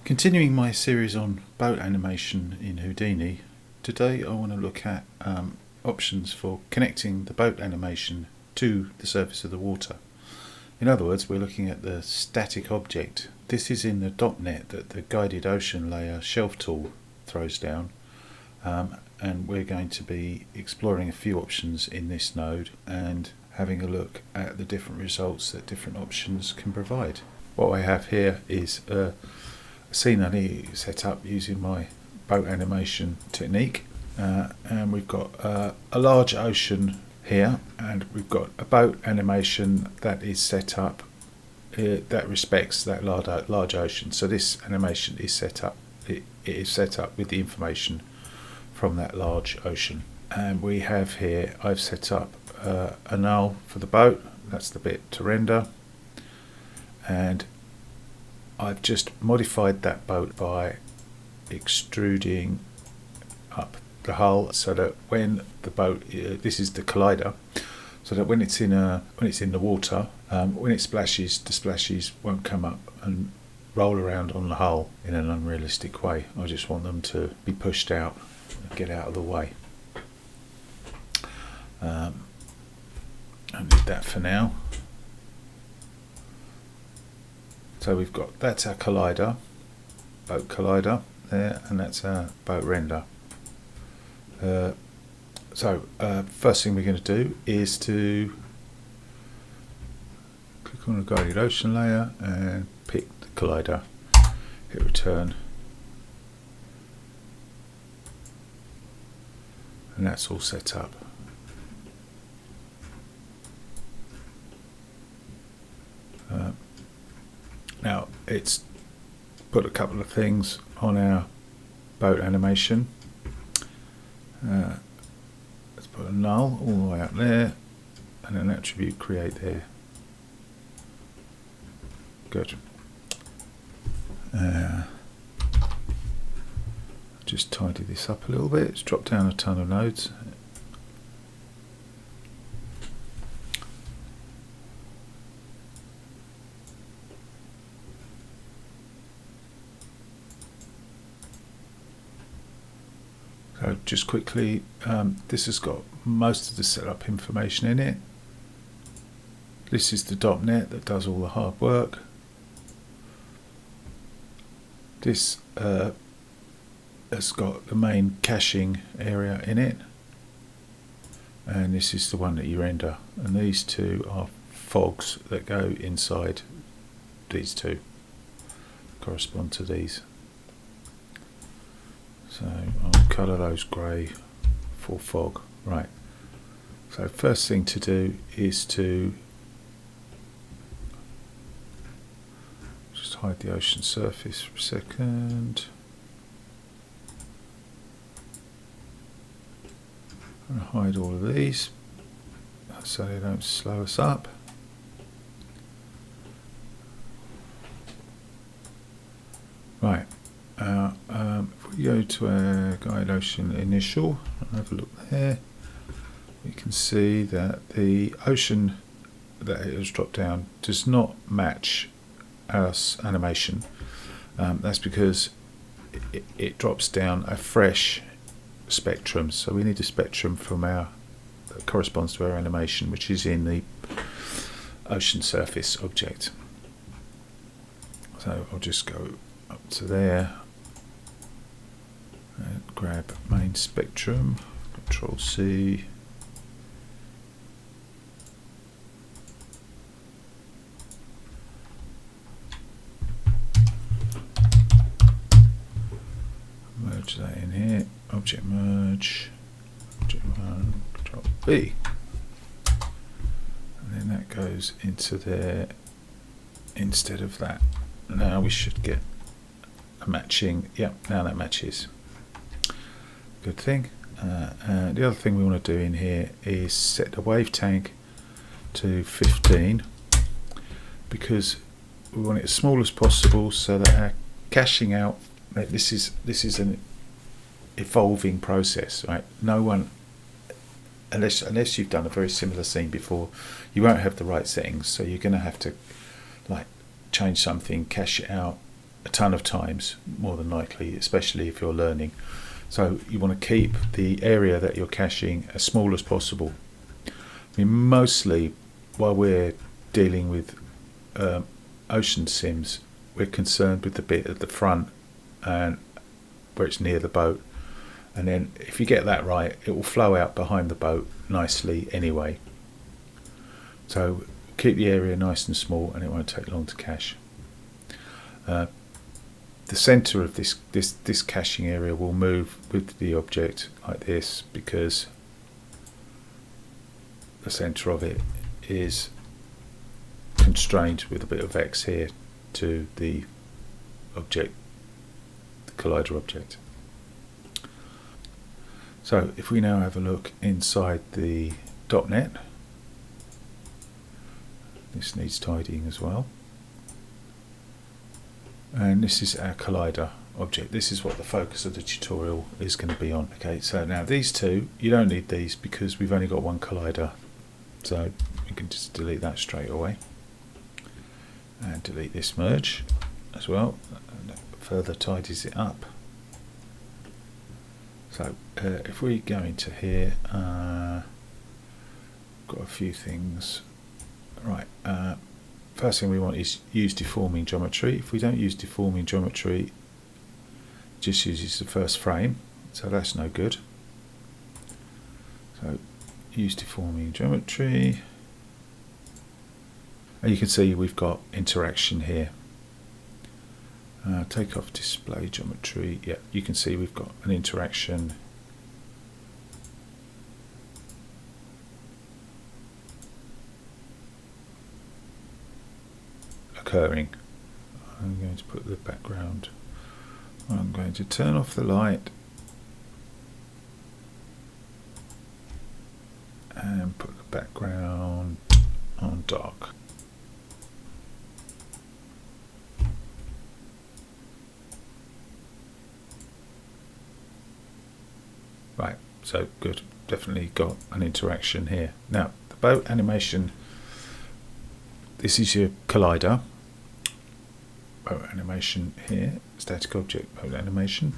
Continuing my series on boat animation in Houdini, today I want to look at options for connecting the boat animation to the surface of the water. In other words, we're looking at the static object. This is in the DOP net that the guided ocean layer shelf tool throws down, and we're going to be exploring a few options in this node and having a look at the different results that different options can provide. What I have here is a scene I need to set up using my boat animation technique, and we've got a large ocean here, and we've got a boat animation that is set up that respects that large ocean. So this animation is set up, it is set up with the information from that large ocean. And we have here, I've set up a null for the boat, that's the bit to render, and I've just modified that boat by extruding up the hull so that when the boat, this is the collider, so that when it's in the water, when it splashes, the splashes won't come up and roll around on the hull in an unrealistic way. I just want them to be pushed out and get out of the way. I need that for now. So we've got, that's our collider, boat collider there, and that's our boat render. First thing we're going to do is to click on the guided ocean layer and pick the collider, hit return, and that's all set up. Now it's put a couple of things on our boat animation. Let's put a null all the way up there and an attribute create there. Good. Just tidy this up a little bit. It's dropped down a ton of nodes. So just quickly, this has got most of the setup information in it. This is the DOP net that does all the hard work. This has got the main caching area in it, and this is the one that you render, and these two are fogs that go inside these two, correspond to these. So I'll colour those grey for fog. Right. So first thing to do is to just hide the ocean surface for a second. I'm going to hide all of these so they don't slow us up. Right. If we go to our guide ocean initial and have a look there, we can see that the ocean that it has dropped down does not match our animation. That's because it drops down a fresh spectrum, so we need a spectrum from our that corresponds to our animation, which is in the ocean surface object. So I'll just go up to there and grab main spectrum, Control C, merge that in here, object merge, object one, Control B, and then that goes into there instead of that. Now we should get a matching, yep, now that matches. Good thing. And the other thing we want to do in here is set the wave tank to 15, because we want it as small as possible so that our caching out, this is an evolving process, right? No one, unless you've done a very similar scene before, you won't have the right settings, so you're going to have to like change something, cache it out, a ton of times, more than likely, especially if you're learning. So you want to keep the area that you're caching as small as possible. I mean, mostly while we're dealing with ocean sims, we're concerned with the bit at the front and where it's near the boat, and then if you get that right, it will flow out behind the boat nicely anyway. So keep the area nice and small, and it won't take long to cache. The center of this caching area will move with the object like this, because the center of it is constrained with a bit of X here to the object, the collider object. So if we now have a look inside the .NET, this needs tidying as well. And this is our collider object. This is what the focus of the tutorial is going to be on. Okay, so now these two, you don't need these because we've only got one collider. So we can just delete that straight away. And delete this merge as well. And that further tidies it up. So if we go into here, got a few things. Right. First thing we want is use deforming geometry. If we don't use deforming geometry, it just uses the first frame, so that's no good. So use deforming geometry, and you can see we've got interaction here. Take off display geometry. Yeah, you can see we've got an interaction. Occurring. I'm going to put the background. I'm going to turn off the light and put the background on dark. Right, so good. Definitely got an interaction here. Now, the boat animation. This is your collider. Boat animation here, static object boat animation,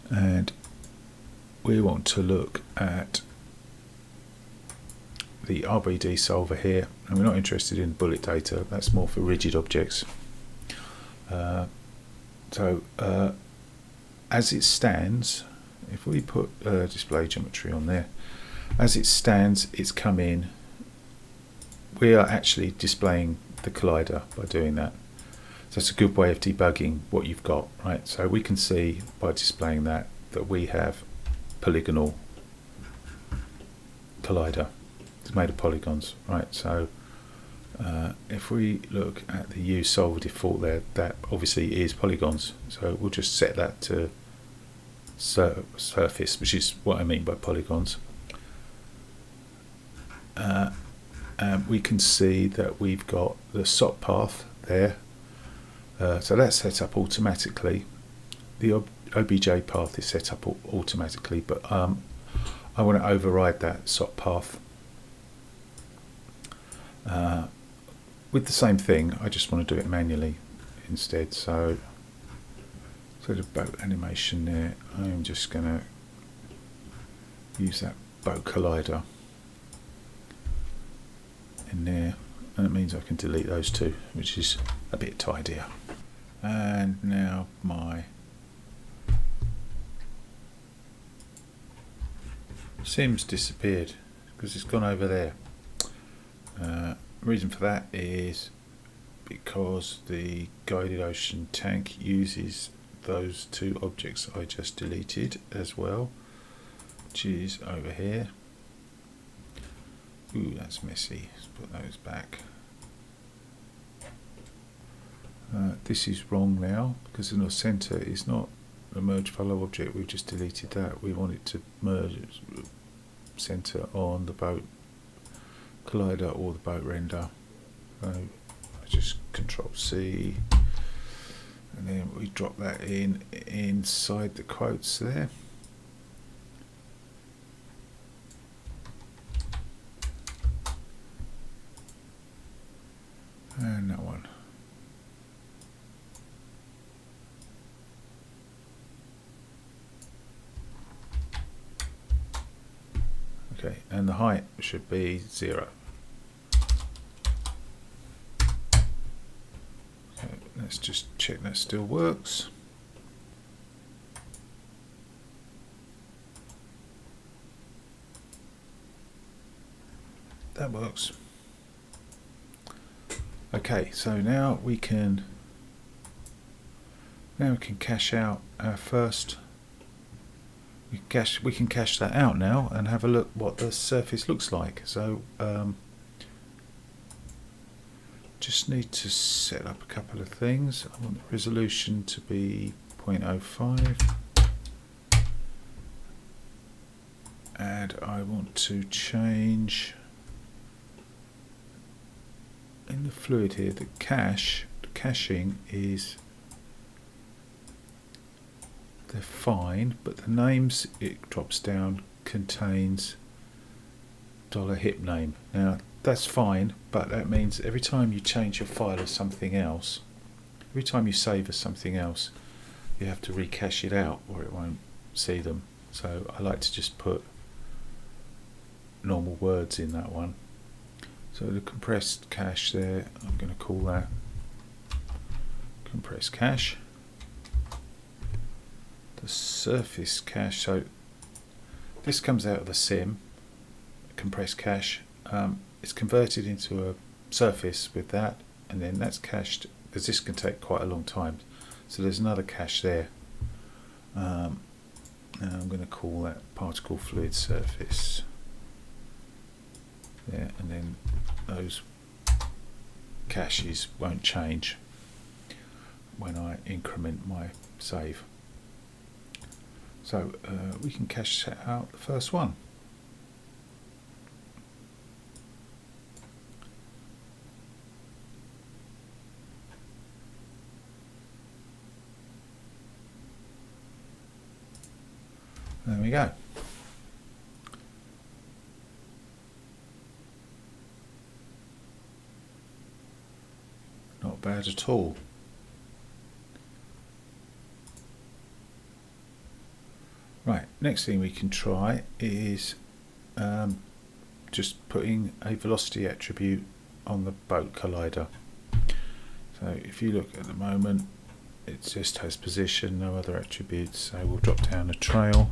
and we want to look at the RBD solver here, and we're not interested in bullet data, that's more for rigid objects. As it stands, if we put display geometry on there, as it stands, it's come in. We are actually displaying the collider by doing that. So it's a good way of debugging what you've got, right? So we can see by displaying that we have polygonal collider. It's made of polygons, right? So if we look at the use solver default there, that obviously is polygons. So we'll just set that to surface, which is what I mean by polygons. We can see that we've got the SOP path there. So that's set up automatically. The OBJ path is set up automatically, but I want to override that SOP path. With the same thing, I just want to do it manually instead. So the boat animation there, I'm just going to use that boat collider in there, and it means I can delete those two, which is a bit tidier. And now my sim's disappeared because it's gone over there. Reason for that is because the guided ocean tank uses those two objects I just deleted as well, which is over here. Ooh, that's messy. Let's put those back. This is wrong now because in the center is not a merge follow object. We've just deleted that. We want it to merge center on the boat collider or the boat render. So I just Control C, and then we drop that in inside the quotes there. And that one. Okay, and the height should be 0. So let's just check that still works. That works. Okay, so now we can cache out our first. We can cache that out now and have a look what the surface looks like. So just need to set up a couple of things. I want the resolution to be 0.05, and I want to change in the fluid here the caching is, they're fine, but the names, it drops down, contains $hip name. Now that's fine, but that means every time you change your file as something else, every time you save as something else, you have to recache it out or it won't see them. So I like to just put normal words in that one. So the compressed cache there, I'm going to call that compressed cache. The surface cache, so this comes out of the sim, compressed cache. It's converted into a surface with that, and then that's cached, because this can take quite a long time. So there's another cache there. And I'm going to call that particle fluid surface. There, and then those caches won't change when I increment my save. So we can cache out the first one. There we go. Not bad at all. Right, next thing we can try is just putting a velocity attribute on the boat collider. So if you look at the moment, it just has position, no other attributes. So we'll drop down a trail.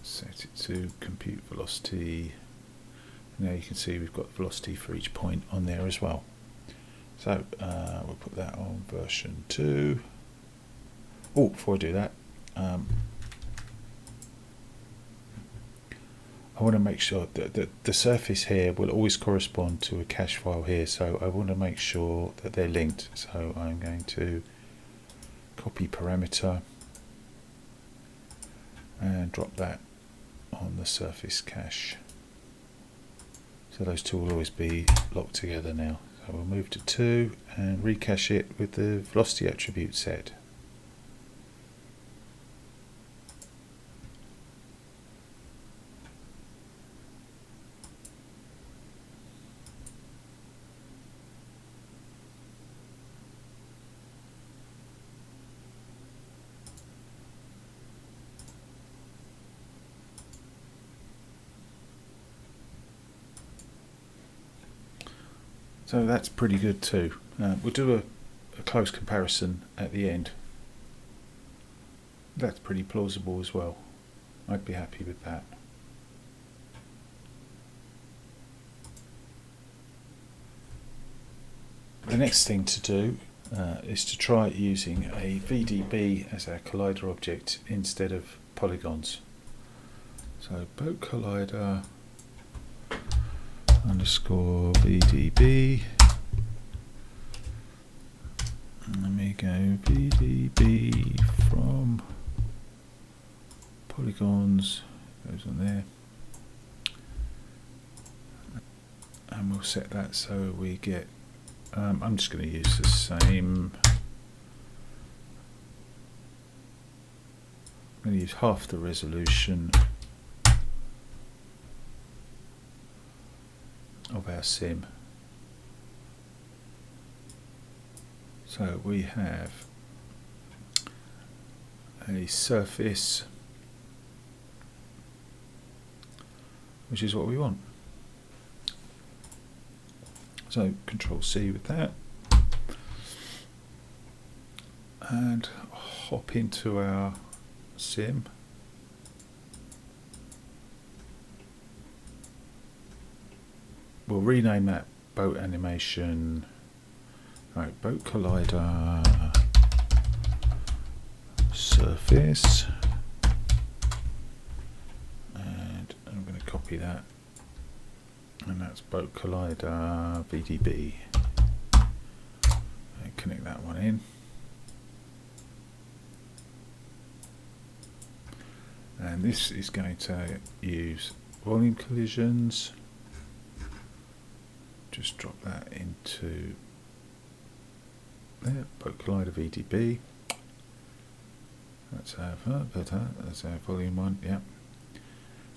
Set it to compute velocity. Now you can see we've got velocity for each point on there as well. So we'll put that on version 2. Oh, before I do that, I want to make sure that the surface here will always correspond to a cache file here, so I want to make sure that they're linked. So I'm going to copy parameter and drop that on the surface cache. So those two will always be locked together now. So we'll move to 2 and recache it with the velocity attribute set. So that's pretty good too. We'll do a close comparison at the end. That's pretty plausible as well. I'd be happy with that. The next thing to do is to try using a VDB as our collider object instead of polygons. So boat collider underscore VDB. Let me go VDB from polygons, goes on there, and we'll set that so we get, I'm just going to use the same, I'm going to use half the resolution of our sim. So we have a surface, which is what we want. So Control C with that, and hop into our sim. We'll rename that boat animation, right, boat collider surface, and I'm going to copy that, and that's boat collider VDB, and connect that one in. And this is going to use volume collisions. Just drop that into there, boat collider VDB. That's our volume one, yeah.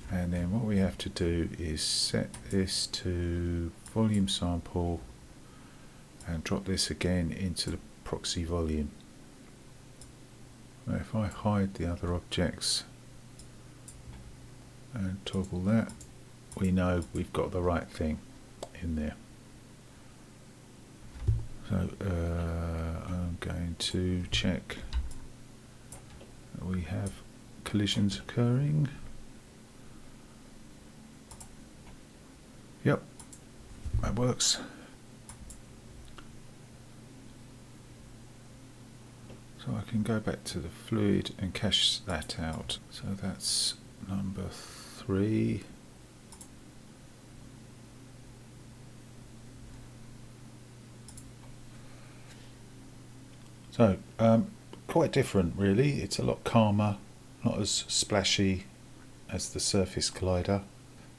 And then what we have to do is set this to volume sample and drop this again into the proxy volume. Now if I hide the other objects and toggle that, we know we've got the right thing in there. So I'm going to check that we have collisions occurring. Yep, that works. So I can go back to the fluid and cache that out. So that's number 3. So quite different really. It's a lot calmer, not as splashy as the surface collider.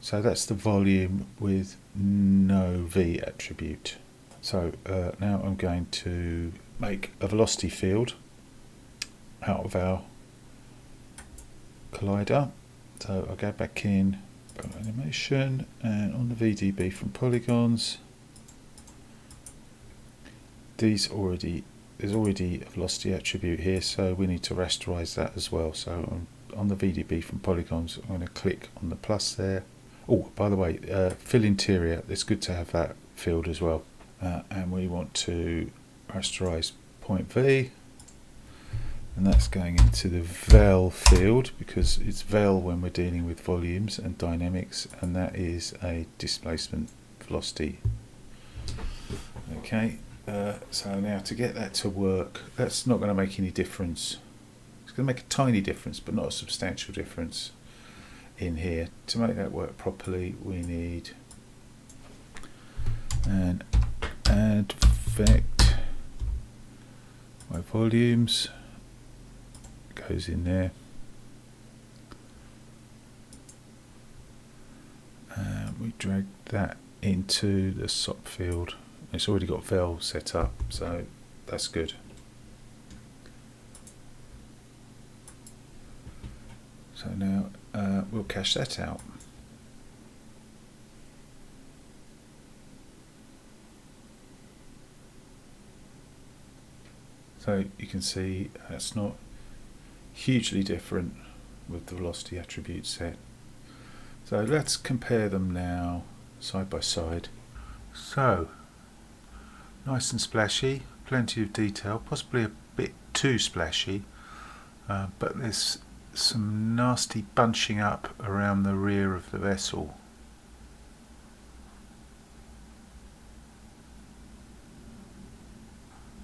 So that's the volume with no V attribute. So now I'm going to make a velocity field out of our collider. So I'll go back in animation, and on the VDB from polygons, there's already a velocity attribute here, so we need to rasterize that as well. So on the VDB from polygons, I'm going to click on the plus there. Oh, by the way, fill interior, it's good to have that field as well. And we want to rasterize point V, and that's going into the vel field because it's vel when we're dealing with volumes and dynamics, and that is a displacement velocity. Okay, so now to get that to work, that's not going to make any difference. It's going to make a tiny difference, but not a substantial difference in here. To make that work properly, we need an add vect by volumes. Goes in there, and we drag that into the SOP field. It's already got vel set up, so that's good. So now we'll cache that out. So you can see it's not hugely different with the velocity attribute set. So let's compare them now side by side. So nice and splashy, plenty of detail, possibly a bit too splashy, but there's some nasty bunching up around the rear of the vessel.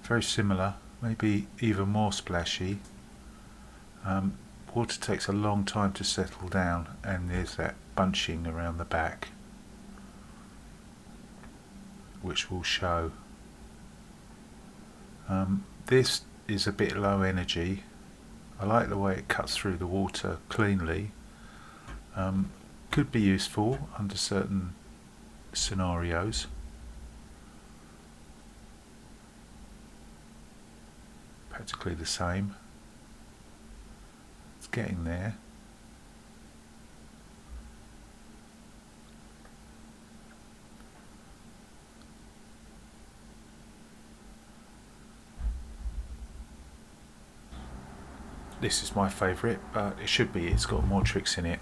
Very similar, maybe even more splashy. Water takes a long time to settle down, and there's that bunching around the back, which will show. This is a bit low energy. I like the way it cuts through the water cleanly. Could be useful under certain scenarios. Practically the same. It's getting there. This is my favourite, but it should be. It's got more tricks in it.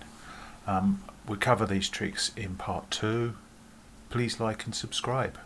We'll cover these tricks in part 2. Please like and subscribe.